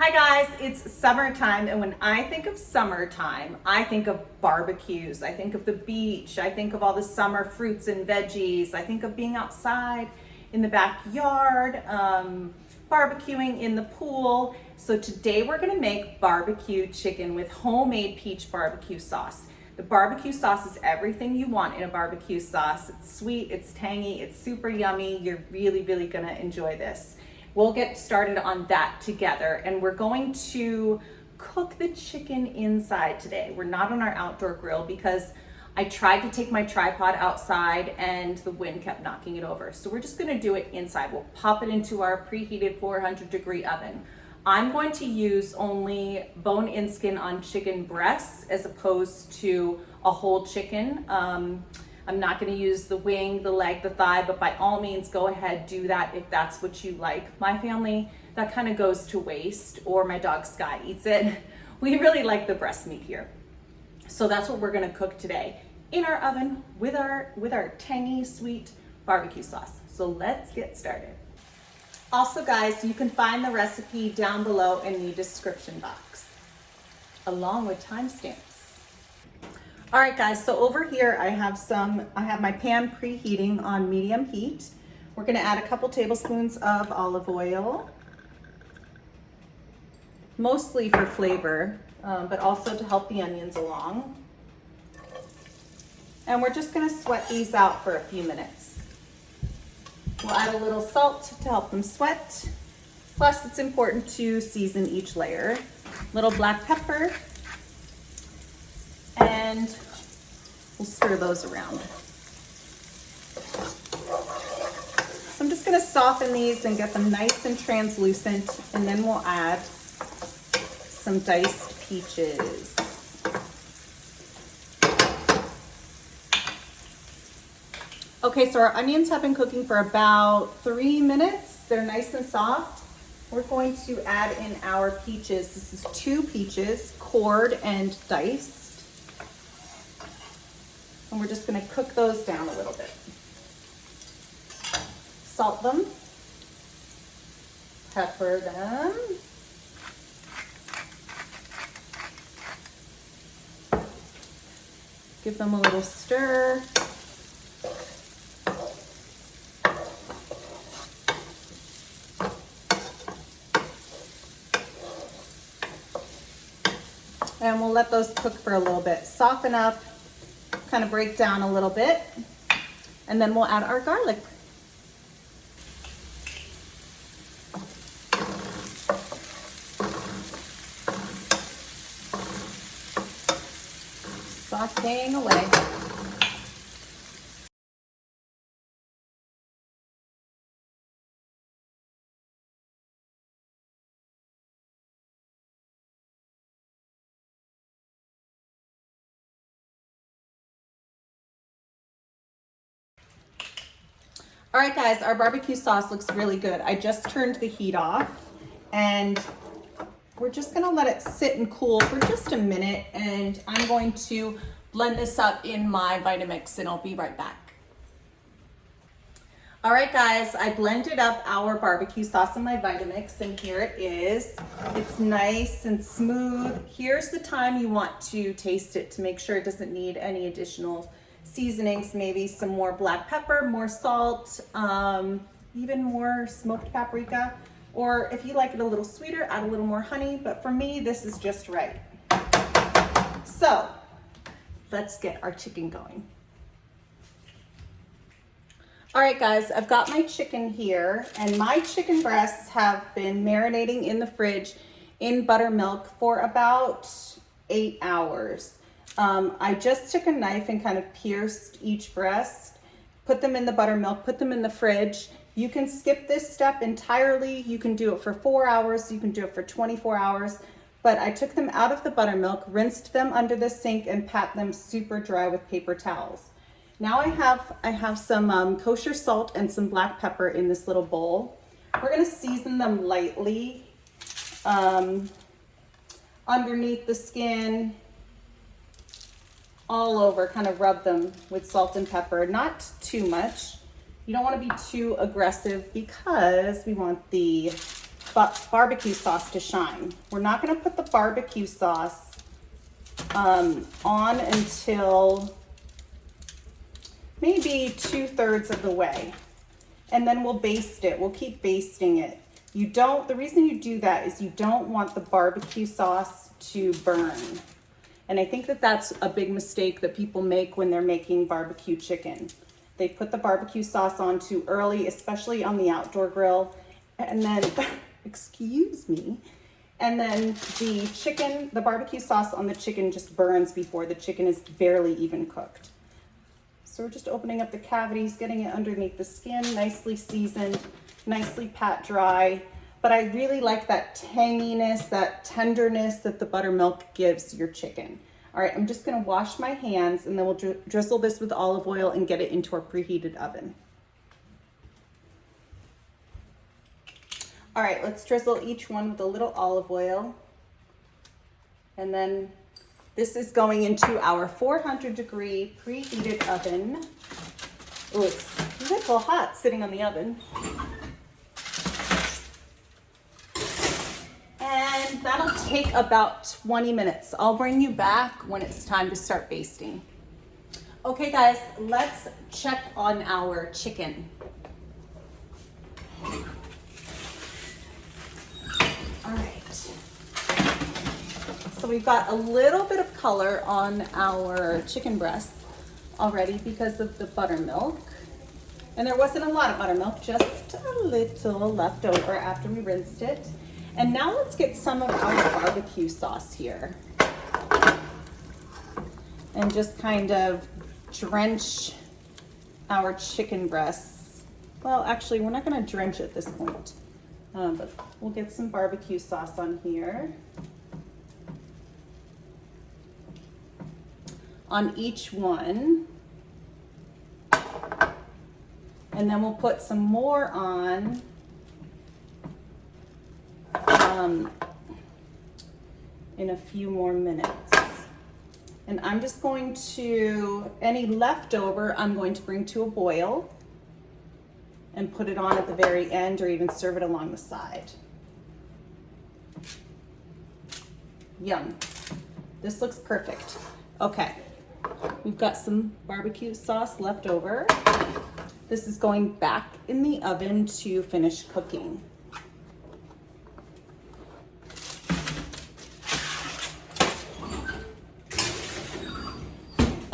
Hi guys, it's summertime, and when I think of summertime, I think of barbecues, I think of the beach, I think of all the summer fruits and veggies, I think of being outside in the backyard, barbecuing in the pool. So today we're gonna make barbecue chicken with homemade peach barbecue sauce. The barbecue sauce is everything you want in a barbecue sauce. It's sweet, it's tangy, it's super yummy. You're really gonna enjoy this. We'll get started on that together, and we're going to cook the chicken inside today. We're not on our outdoor grill because I tried to take my tripod outside and the wind kept knocking it over. So we're just gonna do it inside. We'll pop it into our preheated 400-degree oven. I'm going to use only bone-in skin on chicken breasts as opposed to a whole chicken. I'm not gonna use the wing, the leg, the thigh, but by all means, go ahead, do that if that's what you like. My family, that kind of goes to waste, or my dog Sky eats it. We really like the breast meat here. So that's what we're gonna cook today in our oven with our tangy, sweet barbecue sauce. So let's get started. Also guys, you can find the recipe down below in the description box, along with timestamps. All right guys, so over here I have my pan preheating on medium heat. We're gonna add a couple tablespoons of olive oil, mostly for flavor, but also to help the onions along. And we're just gonna sweat these out for a few minutes. We'll add a little salt to help them sweat. Plus it's important to season each layer. Little black pepper, and we'll stir those around. So I'm just gonna soften these and get them nice and translucent, and then we'll add some diced peaches. Okay, so our onions have been cooking for about 3 minutes. They're nice and soft. We're going to add in our peaches. This is 2 peaches, cored and diced. And we're just gonna cook those down a little bit. Salt them, pepper them. Give them a little stir. And we'll let those cook for a little bit. Soften up, kind of break down a little bit, and then we'll add our garlic. Sauteing away. All right guys, our barbecue sauce looks really good. I just turned the heat off, and we're just gonna let it sit and cool for just a minute, and I'm going to blend this up in my Vitamix, and I'll be right back. All right guys, I blended up our barbecue sauce in my Vitamix, and here it is. It's nice and smooth. Here's the time you want to taste it to make sure it doesn't need any additional seasonings, maybe some more black pepper, more salt, even more smoked paprika, or if you like it a little sweeter, add a little more honey, but for me, this is just right. So let's get our chicken going. All right guys, I've got my chicken here, and my chicken breasts have been marinating in the fridge in buttermilk for about 8 hours. I just took a knife and kind of pierced each breast, put them in the buttermilk, put them in the fridge. You can skip this step entirely. You can do it for 4 hours. You can do it for 24 hours. But I took them out of the buttermilk, rinsed them under the sink, and pat them super dry with paper towels. Now I have some kosher salt and some black pepper in this little bowl. We're gonna season them lightly underneath the skin, all over, kind of rub them with salt and pepper, not too much. You don't want to be too aggressive because we want the barbecue sauce to shine. We're not gonna put the barbecue sauce on until maybe 2/3 of the way. And then we'll baste it. We'll keep basting it. The reason you do that is you don't want the barbecue sauce to burn. And I think that that's a big mistake that people make when they're making barbecue chicken. They put the barbecue sauce on too early, especially on the outdoor grill. And then, excuse me, and then the barbecue sauce on the chicken just burns before the chicken is barely even cooked. So we're just opening up the cavities, getting it underneath the skin, nicely seasoned, nicely pat dry. But I really like that tanginess, that tenderness that the buttermilk gives your chicken. All right, I'm just gonna wash my hands and then we'll drizzle this with olive oil and get it into our preheated oven. All right, let's drizzle each one with a little olive oil. And then this is going into our 400-degree preheated oven. Oh, it's a little hot sitting on the oven. And that'll take about 20 minutes. I'll bring you back when it's time to start basting. Okay guys, let's check on our chicken. All right. So we've got a little bit of color on our chicken breast already because of the buttermilk. And there wasn't a lot of buttermilk, just a little left over after we rinsed it. And now let's get some of our barbecue sauce here. And just kind of drench our chicken breasts. Well, actually, we're not gonna drench at this point, but we'll get some barbecue sauce on here. On each one. And then we'll put some more on in a few more minutes. And I'm just going to, any leftover, I'm going to bring to a boil and put it on at the very end or even serve it along the side. Yum. This looks perfect. Okay, we've got some barbecue sauce left over. This is going back in the oven to finish cooking.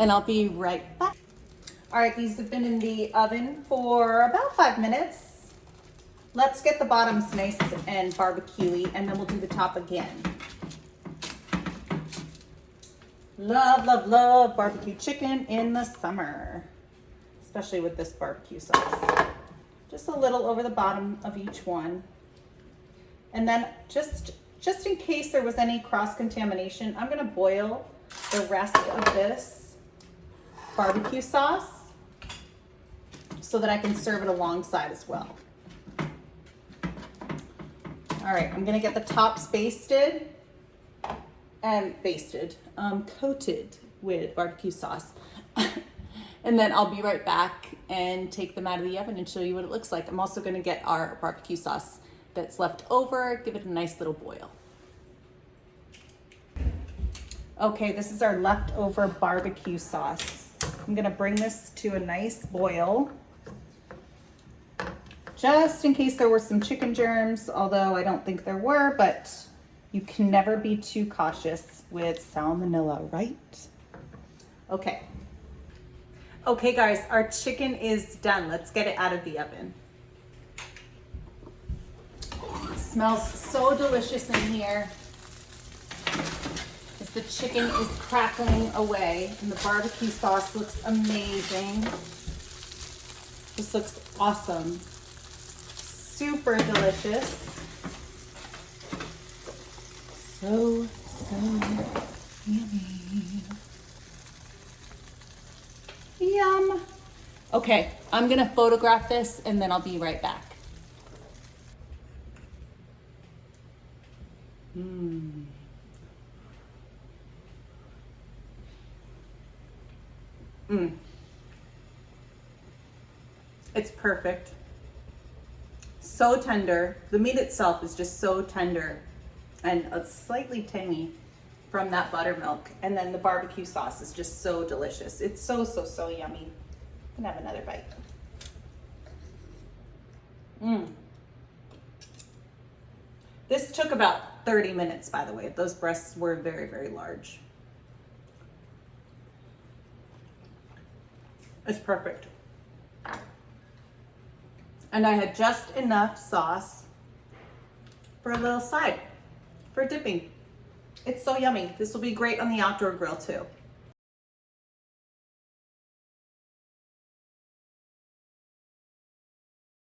And I'll be right back. All right, these have been in the oven for about 5 minutes. Let's get the bottoms nice and barbecue-y, and then we'll do the top again. Love, love, love barbecue chicken in the summer, especially with this barbecue sauce. Just a little over the bottom of each one. And then just in case there was any cross-contamination, I'm gonna boil the rest of this barbecue sauce so that I can serve it alongside as well. All right, I'm gonna get the tops basted and coated with barbecue sauce. And then I'll be right back and take them out of the oven and show you what it looks like. I'm also gonna get our barbecue sauce that's left over, give it a nice little boil. Okay, this is our leftover barbecue sauce. I'm gonna bring this to a nice boil, just in case there were some chicken germs, although I don't think there were, but you can never be too cautious with salmonella, right? Okay. Okay guys, our chicken is done. Let's get it out of the oven. It smells so delicious in here. As the chicken is crackling away and the barbecue sauce looks amazing. This looks awesome. Super delicious. So yummy. Yum. Okay, I'm gonna photograph this and then I'll be right back. It's perfect. so tender. The meat itself is just so tender and slightly tangy from that buttermilk. And then the barbecue sauce is just so delicious. It's so, so, so yummy. I'm gonna have another bite. This took about 30 minutes, by the way. Those breasts were very, very large. It's perfect. And I had just enough sauce for a little side, for dipping. It's so yummy. This will be great on the outdoor grill too.